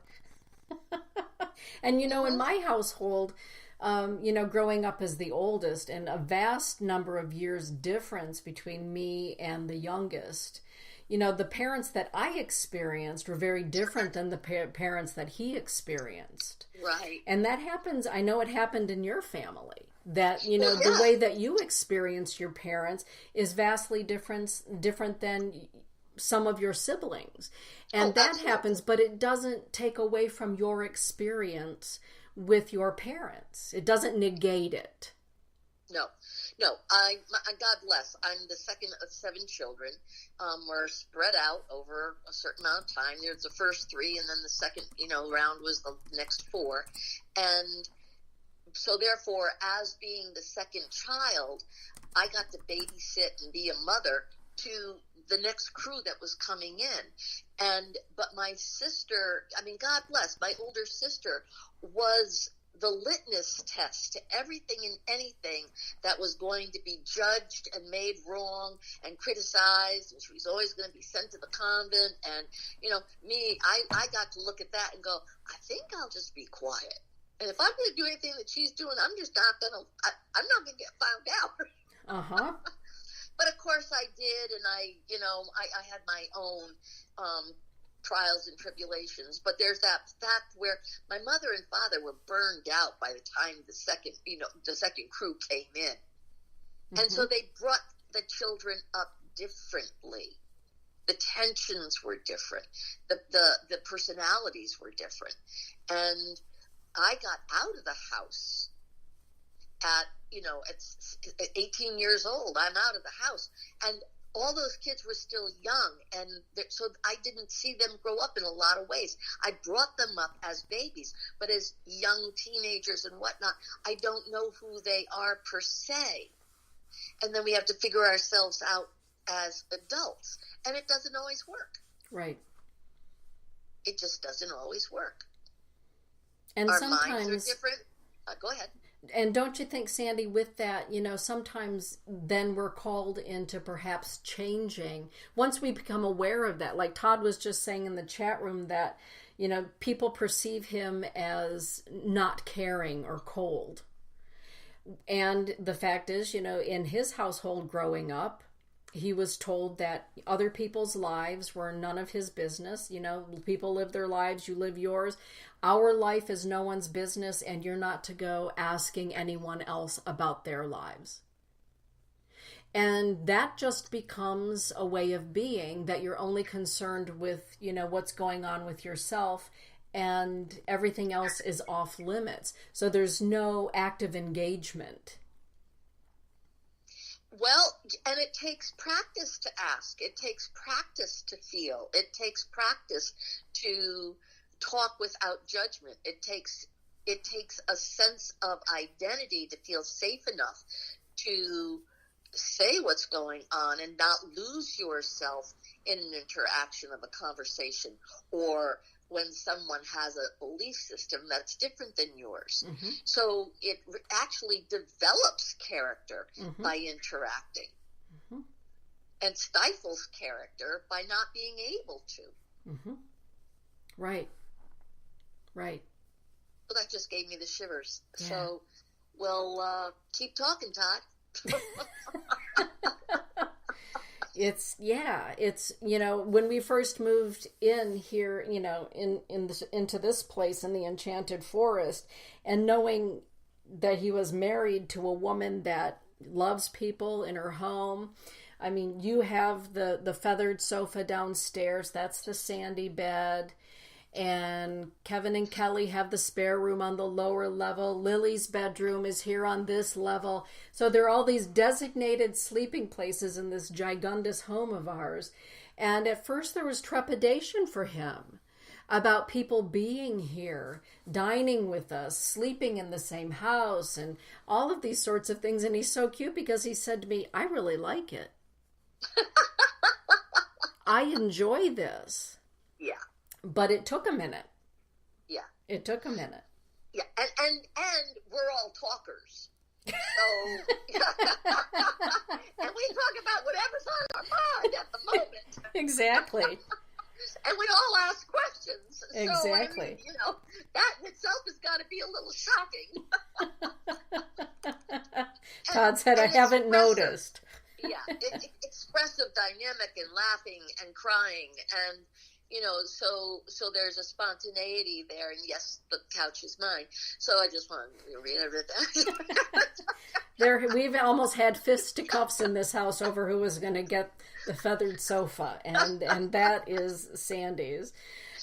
And you know, in my household, you know, growing up as the oldest and a vast number of years difference between me and the youngest, you know, the parents that I experienced were very different than the parents that he experienced.
Right.
And that happens, I know it happened in your family. That, you know, the way that you experienced your parents is vastly different than some of your siblings. And that
absolutely.
happens, but it doesn't take away from your experience with your parents. It doesn't negate it.
No. God bless. I'm the second of 7 children. We're spread out over a certain amount of time. There's the first 3, and then the second, round was the next 4. And so therefore, as being the second child, I got to babysit and be a mother to the next crew that was coming in. But my sister, God bless, my older sister was the litmus test to everything and anything that was going to be judged and made wrong and criticized, and she was always going to be sent to the convent. And I got to look at that and go, I think I'll just be quiet, and if I'm going to do anything that she's doing, I'm just not going to, I'm not going to get found out. But of course I did, and I had my own trials and tribulations, but there's that fact where my mother and father were burned out by the time the second crew came in. And so they brought the children up differently. The tensions were different. The personalities were different. And I got out of the house at 18 years old. I'm out of the house, and all those kids were still young, and so I didn't see them grow up in a lot of ways. I brought them up as babies, but as young teenagers and whatnot, I don't know who they are per se. And then we have to figure ourselves out as adults, and it doesn't always work.
Right.
It just doesn't always work.
And
our
sometimes
minds are different. Go ahead.
And don't you think, Sandy, with that, sometimes then we're called into perhaps changing once we become aware of that. Like Todd was just saying in the chat room that, people perceive him as not caring or cold. And the fact is, in his household growing up, he was told that other people's lives were none of his business. People live their lives, you live yours. Our life is no one's business, and you're not to go asking anyone else about their lives. And that just becomes a way of being, that you're only concerned with, what's going on with yourself, and everything else is off limits. So there's no active engagement.
Well, and it takes practice to ask. It takes practice to feel. It takes practice to talk without judgment. It takes a sense of identity to feel safe enough to say what's going on and not lose yourself in an interaction of a conversation, or when someone has a belief system that's different than yours. Mm-hmm. So it actually develops character by interacting, and stifles character by not being able to.
Right.
Well, that just gave me the shivers. Yeah. So, we'll keep talking, Todd.
It's when we first moved in here, into this place in the Enchanted Forest, and knowing that he was married to a woman that loves people in her home. I mean, you have the feathered sofa downstairs. That's the Sandy bed. And Kevin and Kelly have the spare room on the lower level. Lily's bedroom is here on this level. So there are all these designated sleeping places in this gigundous home of ours. And at first there was trepidation for him about people being here, dining with us, sleeping in the same house, and all of these sorts of things. And he's so cute because he said to me, I really like it. I enjoy this.
Yeah.
But it took a minute.
Yeah.
It took a minute.
Yeah, and we're all talkers. So, and we talk about whatever's on our mind at the moment.
Exactly.
And we all ask questions.
Exactly.
So, that in itself has got to be a little shocking.
Todd said, I haven't noticed.
Yeah, expressive, dynamic, and laughing and crying. And so there's a spontaneity there, and yes, the couch is mine. So I just want to reiterate that.
We've almost had fisticuffs in this house over who was going to get the feathered sofa, and that is Sandy's.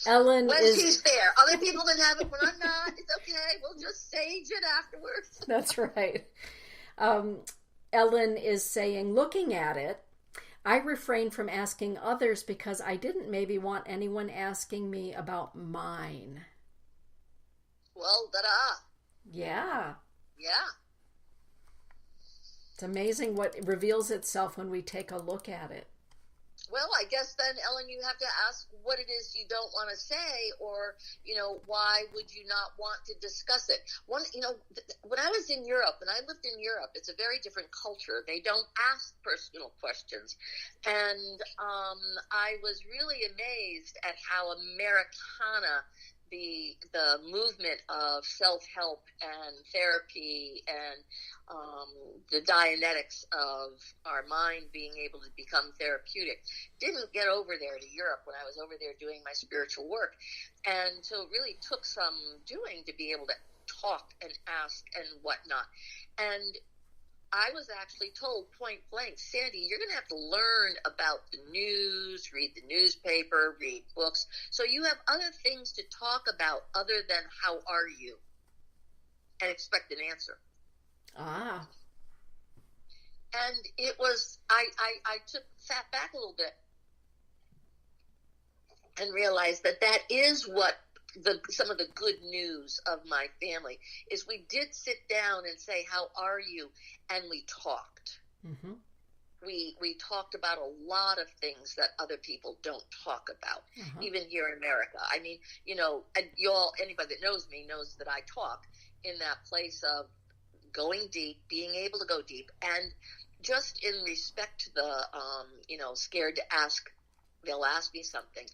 Ellen
when
is.
She's there. Other people can have it when I'm not. It's okay. We'll just sage it afterwards.
That's right. Ellen is saying, looking at it, I refrained from asking others because I didn't maybe want anyone asking me about mine.
Well, ta-da.
Yeah.
Yeah.
It's amazing what reveals itself when we take a look at it.
Well, I guess then, Ellen, you have to ask what it is you don't want to say, or, why would you not want to discuss it? When I was in Europe, and I lived in Europe, it's a very different culture. They don't ask personal questions. And I was really amazed at how Americana the movement of self-help and therapy and the Dianetics of our mind being able to become therapeutic didn't get over there to Europe when I was over there doing my spiritual work. And so it really took some doing to be able to talk and ask and whatnot. And I was actually told point blank, Sandy, you're going to have to learn about the news, read the newspaper, read books. So you have other things to talk about other than how are you, and expect an answer.
Ah.
And it was, I sat back a little bit and realized that is what some of the good news of my family is. We did sit down and say, how are you? And we talked. Mm-hmm. We talked about a lot of things that other people don't talk about, even here in America. I mean, anybody that knows me knows that I talk in that place of going deep, being able to go deep, and just in respect to the, scared to ask, they'll ask me something.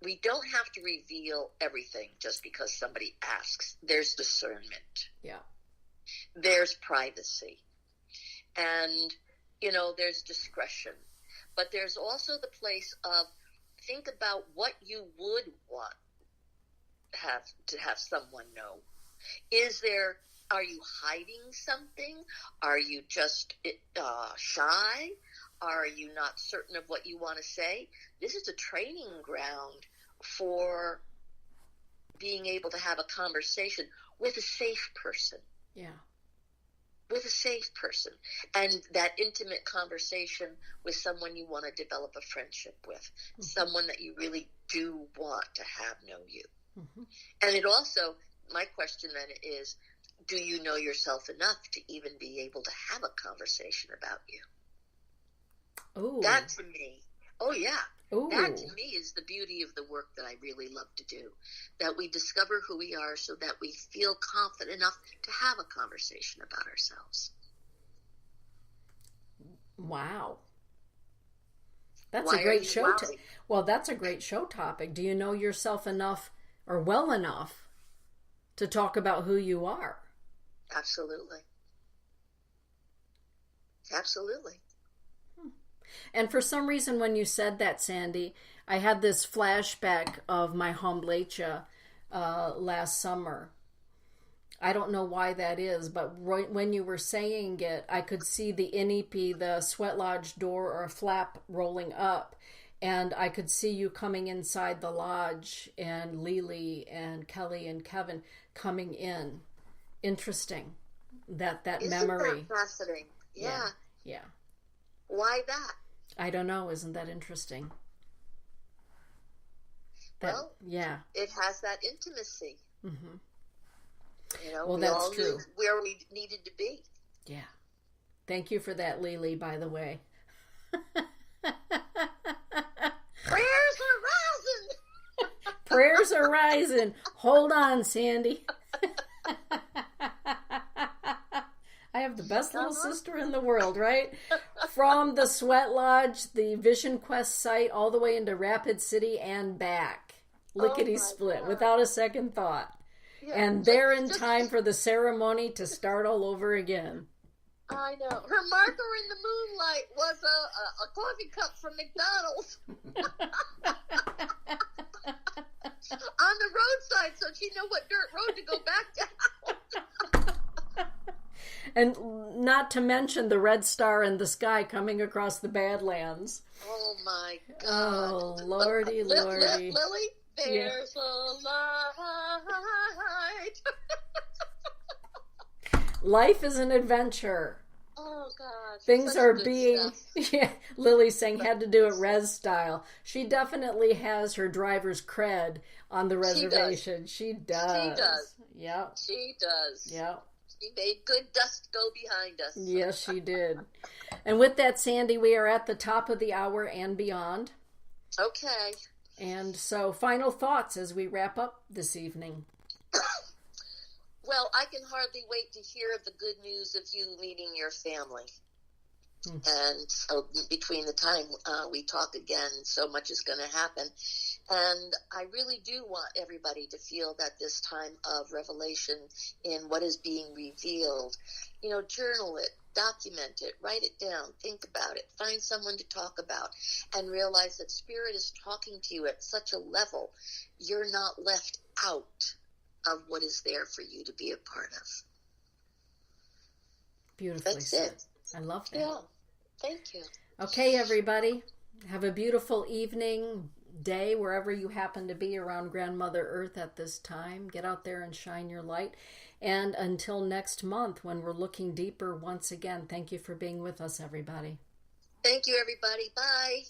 We don't have to reveal everything just because somebody asks. There's discernment.
Yeah.
There's privacy. And, there's discretion. But there's also the place of think about what you would want to have someone know. Are you hiding something? Are you just shy? Are you not certain of what you want to say? This is a training ground for being able to have a conversation with a safe person.
Yeah.
With a safe person. And that intimate conversation with someone you want to develop a friendship with. Someone that you really do want to have know you. Mm-hmm. And it also, my question then is, do you know yourself enough to even be able to have a conversation about you?
Oh.
That to me, oh yeah.
Ooh.
That to me is the beauty of the work that I really love to do. That we discover who we are so that we feel confident enough to have a conversation about ourselves.
Wow. That's a great show. That's a great show topic. Do you know yourself enough or well enough to talk about who you are?
Absolutely. Absolutely.
And for some reason, when you said that, Sandy, I had this flashback of my Homblecha last summer. I don't know why that is, but when you were saying it, I could see the inipi, the sweat lodge door or flap rolling up, and I could see you coming inside the lodge, and Lily and Kelly and Kevin coming in. Interesting. That memory.
Isn't that fascinating? Yeah.
Yeah.
Why that?
I don't know. Isn't that interesting? Yeah.
It has that intimacy.
Mm-hmm.
Well, we
that's
all
true.
knew where we needed to be.
Yeah. Thank you for that, Lily, by the way.
Prayers are rising.
Prayers are rising. Hold on, Sandy. I have the best little sister in the world, right? From the Sweat Lodge, the Vision Quest site, all the way into Rapid City and back. Lickety split, without a second thought. Yeah. And they're in time for the ceremony to start all over again.
I know. Her marker in the moonlight was a coffee cup from McDonald's on the roadside, so she knew what dirt road to go back down.
And not to mention the red star in the sky coming across the Badlands.
Oh my God!
Oh, lordy, lordy.
Lily, there's a light.
Life is an adventure.
Oh God!
Things
such
are
good
being.
stuff.
Yeah, Lily's saying had to do it res style. She definitely has her driver's cred on the reservation. She does.
She does.
Yep.
She does.
Yep.
She made good dust go behind us.
Yes, she did. And with that, Sandy, we are at the top of the hour and beyond.
Okay.
And so, final thoughts as we wrap up this evening.
Well, I can hardly wait to hear the good news of you meeting your family. And so between the time we talk again, so much is going to happen. And I really do want everybody to feel that this time of revelation in what is being revealed, journal it, document it, write it down, think about it, find someone to talk about, and realize that Spirit is talking to you at such a level, you're not left out of what is there for you to be a part of.
Beautifully
That's
said.
it.
I love that.
Yeah. Thank you.
Okay, everybody. Have a beautiful evening, day, wherever you happen to be around Grandmother Earth at this time. Get out there and shine your light. And until next month, when we're looking deeper once again, thank you for being with us, everybody.
Thank you, everybody. Bye.